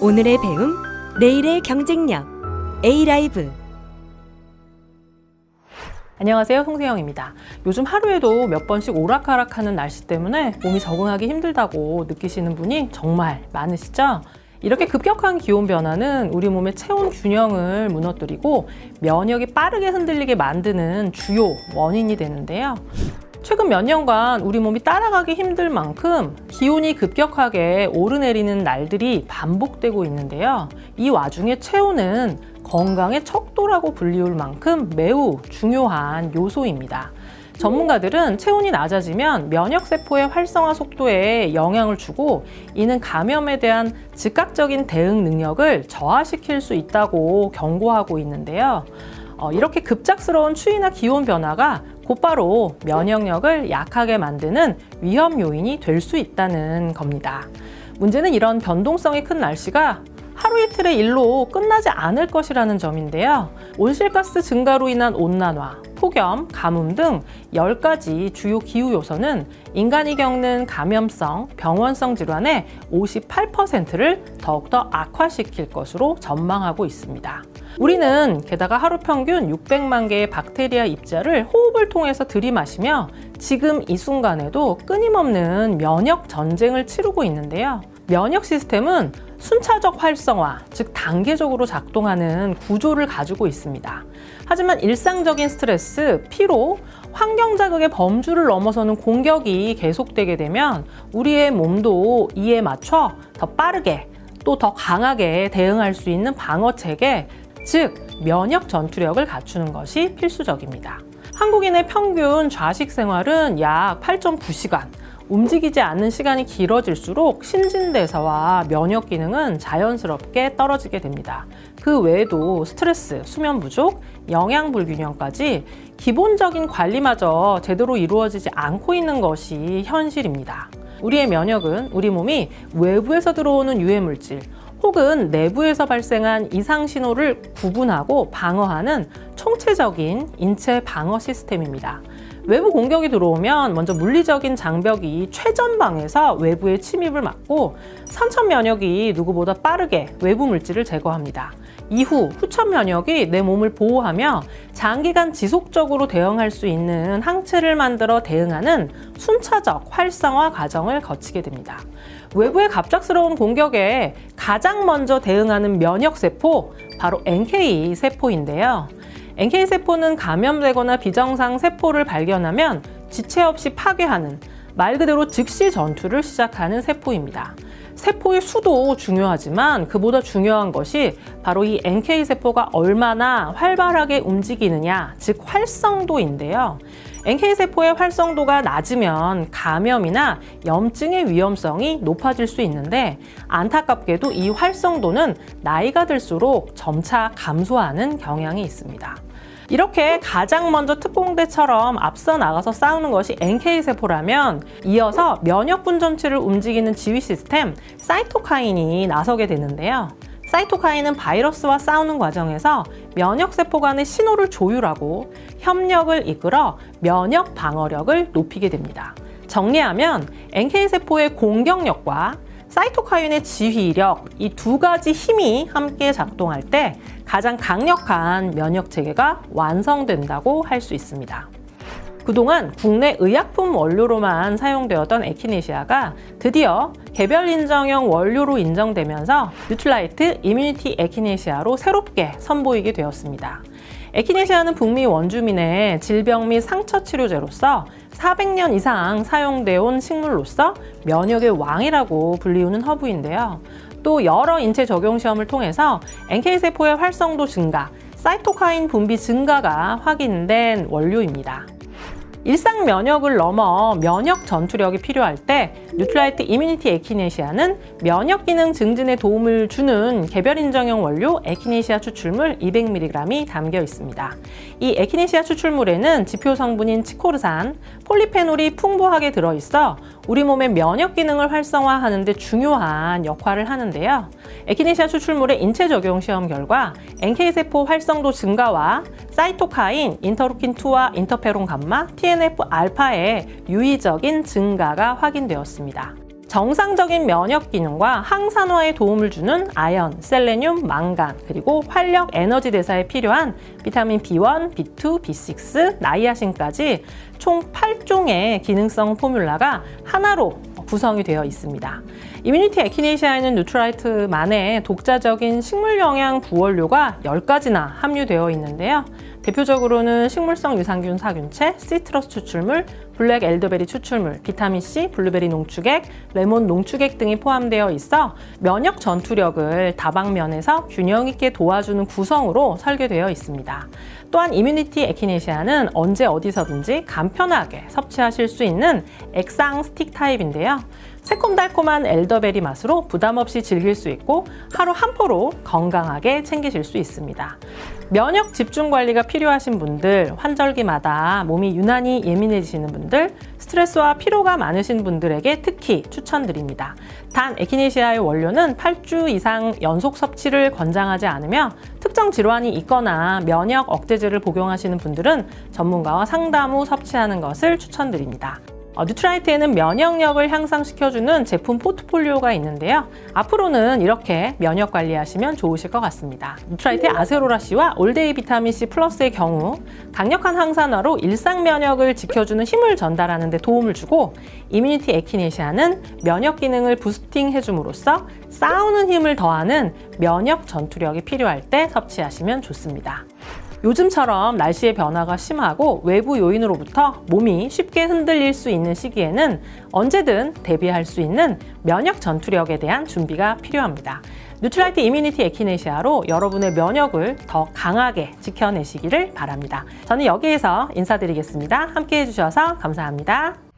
오늘의 배움, 내일의 경쟁력. A-라이브. 안녕하세요, 송세영입니다. 요즘 하루에도 몇 번씩 오락가락하는 날씨 때문에 몸이 적응하기 힘들다고 느끼시는 분이 정말 많으시죠? 이렇게 급격한 기온 변화는 우리 몸의 체온 균형을 무너뜨리고 면역이 빠르게 흔들리게 만드는 주요 원인이 되는데요. 최근 몇 년간 우리 몸이 따라가기 힘들 만큼 기온이 급격하게 오르내리는 날들이 반복되고 있는데요. 이 와중에 체온은 건강의 척도라고 불리울 만큼 매우 중요한 요소입니다. 전문가들은 체온이 낮아지면 면역세포의 활성화 속도에 영향을 주고 이는 감염에 대한 즉각적인 대응 능력을 저하시킬 수 있다고 경고하고 있는데요. 이렇게 급작스러운 추위나 기온 변화가 곧바로 면역력을 약하게 만드는 위험 요인이 될 수 있다는 겁니다. 문제는 이런 변동성이 큰 날씨가 하루 이틀의 일로 끝나지 않을 것이라는 점인데요. 온실가스 증가로 인한 온난화, 폭염, 가뭄 등 10가지 주요 기후 요소는 인간이 겪는 감염성, 병원성 질환의 58%를 더욱더 악화시킬 것으로 전망하고 있습니다. 우리는 게다가 하루 평균 600만 개의 박테리아 입자를 호흡을 통해서 들이마시며 지금 이 순간에도 끊임없는 면역 전쟁을 치르고 있는데요. 면역 시스템은 순차적 활성화, 즉 단계적으로 작동하는 구조를 가지고 있습니다. 하지만 일상적인 스트레스, 피로, 환경 자극의 범주를 넘어서는 공격이 계속되게 되면 우리의 몸도 이에 맞춰 더 빠르게 또 더 강하게 대응할 수 있는 방어 체계, 즉 면역 전투력을 갖추는 것이 필수적입니다. 한국인의 평균 좌식 생활은 약 8.9시간, 움직이지 않는 시간이 길어질수록 신진대사와 면역 기능은 자연스럽게 떨어지게 됩니다. 그 외에도 스트레스, 수면 부족, 영양 불균형까지 기본적인 관리마저 제대로 이루어지지 않고 있는 것이 현실입니다. 우리의 면역은 우리 몸이 외부에서 들어오는 유해물질 혹은 내부에서 발생한 이상 신호를 구분하고 방어하는 총체적인 인체 방어 시스템입니다. 외부 공격이 들어오면 먼저 물리적인 장벽이 최전방에서 외부의 침입을 막고 선천 면역이 누구보다 빠르게 외부 물질을 제거합니다. 이후 후천 면역이 내 몸을 보호하며 장기간 지속적으로 대응할 수 있는 항체를 만들어 대응하는 순차적 활성화 과정을 거치게 됩니다. 외부의 갑작스러운 공격에 가장 먼저 대응하는 면역세포, 바로 NK 세포인데요. NK 세포는 감염되거나 비정상 세포를 발견하면 지체 없이 파괴하는, 말 그대로 즉시 전투를 시작하는 세포입니다. 세포의 수도 중요하지만 그보다 중요한 것이 바로 이 NK 세포가 얼마나 활발하게 움직이느냐, 즉 활성도인데요. NK 세포의 활성도가 낮으면 감염이나 염증의 위험성이 높아질 수 있는데 안타깝게도 이 활성도는 나이가 들수록 점차 감소하는 경향이 있습니다. 이렇게 가장 먼저 특공대처럼 앞서 나가서 싸우는 것이 NK세포라면 이어서 면역군 전체를 움직이는 지휘 시스템 사이토카인이 나서게 되는데요. 사이토카인은 바이러스와 싸우는 과정에서 면역세포 간의 신호를 조율하고 협력을 이끌어 면역 방어력을 높이게 됩니다. 정리하면 NK세포의 공격력과 사이토카인의 지휘력, 이 두 가지 힘이 함께 작동할 때 가장 강력한 면역 체계가 완성된다고 할 수 있습니다. 그동안 국내 의약품 원료로만 사용되었던 에키네시아가 드디어 개별 인정형 원료로 인정되면서 뉴트라이트 이뮤니티 에키네시아로 새롭게 선보이게 되었습니다. 에키네시아는 북미 원주민의 질병 및 상처 치료제로서 400년 이상 사용되어 온 식물로서 면역의 왕이라고 불리우는 허브인데요. 또 여러 인체 적용 시험을 통해서 NK세포의 활성도 증가, 사이토카인 분비 증가가 확인된 원료입니다. 일상 면역을 넘어 면역 전투력이 필요할 때 뉴트라이트 이뮤니티 에키네시아는 면역 기능 증진에 도움을 주는 개별 인정형 원료 에키네시아 추출물 200mg이 담겨 있습니다. 이 에키네시아 추출물에는 지표 성분인 치코르산, 폴리페놀이 풍부하게 들어있어 우리 몸의 면역 기능을 활성화하는 데 중요한 역할을 하는데요. 에키네시아 추출물의 인체 적용 시험 결과 NK세포 활성도 증가와 사이토카인, 인터루킨2와 인터페론 감마, TNF-알파의 유의적인 증가가 확인되었습니다. 정상적인 면역 기능과 항산화에 도움을 주는 아연, 셀레늄, 망간, 그리고 활력 에너지 대사에 필요한 비타민 B1, B2, B6, 나이아신까지 총 8종의 기능성 포뮬라가 하나로 구성이 되어 있습니다. 이뮤니티 에키네시아에는 뉴트라이트만의 독자적인 식물 영양 부원료가 10가지나 함유되어 있는데요. 대표적으로는 식물성 유산균 사균체, 시트러스 추출물, 블랙 엘더베리 추출물, 비타민C, 블루베리 농축액, 레몬 농축액 등이 포함되어 있어 면역 전투력을 다방면에서 균형 있게 도와주는 구성으로 설계되어 있습니다. 또한 이뮤니티 에키네시아는 언제 어디서든지 간편하게 섭취하실 수 있는 액상 스틱 타입인데요. 새콤달콤한 엘더베리 맛으로 부담 없이 즐길 수 있고 하루 한 포로 건강하게 챙기실 수 있습니다. 면역 집중 관리가 필요하신 분들, 환절기마다 몸이 유난히 예민해지시는 분들, 스트레스와 피로가 많으신 분들에게 특히 추천드립니다. 단 에키네시아의 원료는 8주 이상 연속 섭취를 권장하지 않으며 특정 질환이 있거나 면역 억제제를 복용하시는 분들은 전문가와 상담 후 섭취하는 것을 추천드립니다. 뉴트라이트에는 면역력을 향상시켜주는 제품 포트폴리오가 있는데요. 앞으로는 이렇게 면역 관리하시면 좋으실 것 같습니다. 뉴트라이트의 아세로라C와 올데이 비타민C 플러스의 경우 강력한 항산화로 일상 면역을 지켜주는 힘을 전달하는 데 도움을 주고 이뮤니티 에키네시아는 면역 기능을 부스팅해줌으로써 싸우는 힘을 더하는 면역 전투력이 필요할 때 섭취하시면 좋습니다. 요즘처럼 날씨의 변화가 심하고 외부 요인으로부터 몸이 쉽게 흔들릴 수 있는 시기에는 언제든 대비할 수 있는 면역 전투력에 대한 준비가 필요합니다. 뉴트라이트 이뮤니티 에키네시아로 여러분의 면역을 더 강하게 지켜내시기를 바랍니다. 저는 여기에서 인사드리겠습니다. 함께 해주셔서 감사합니다.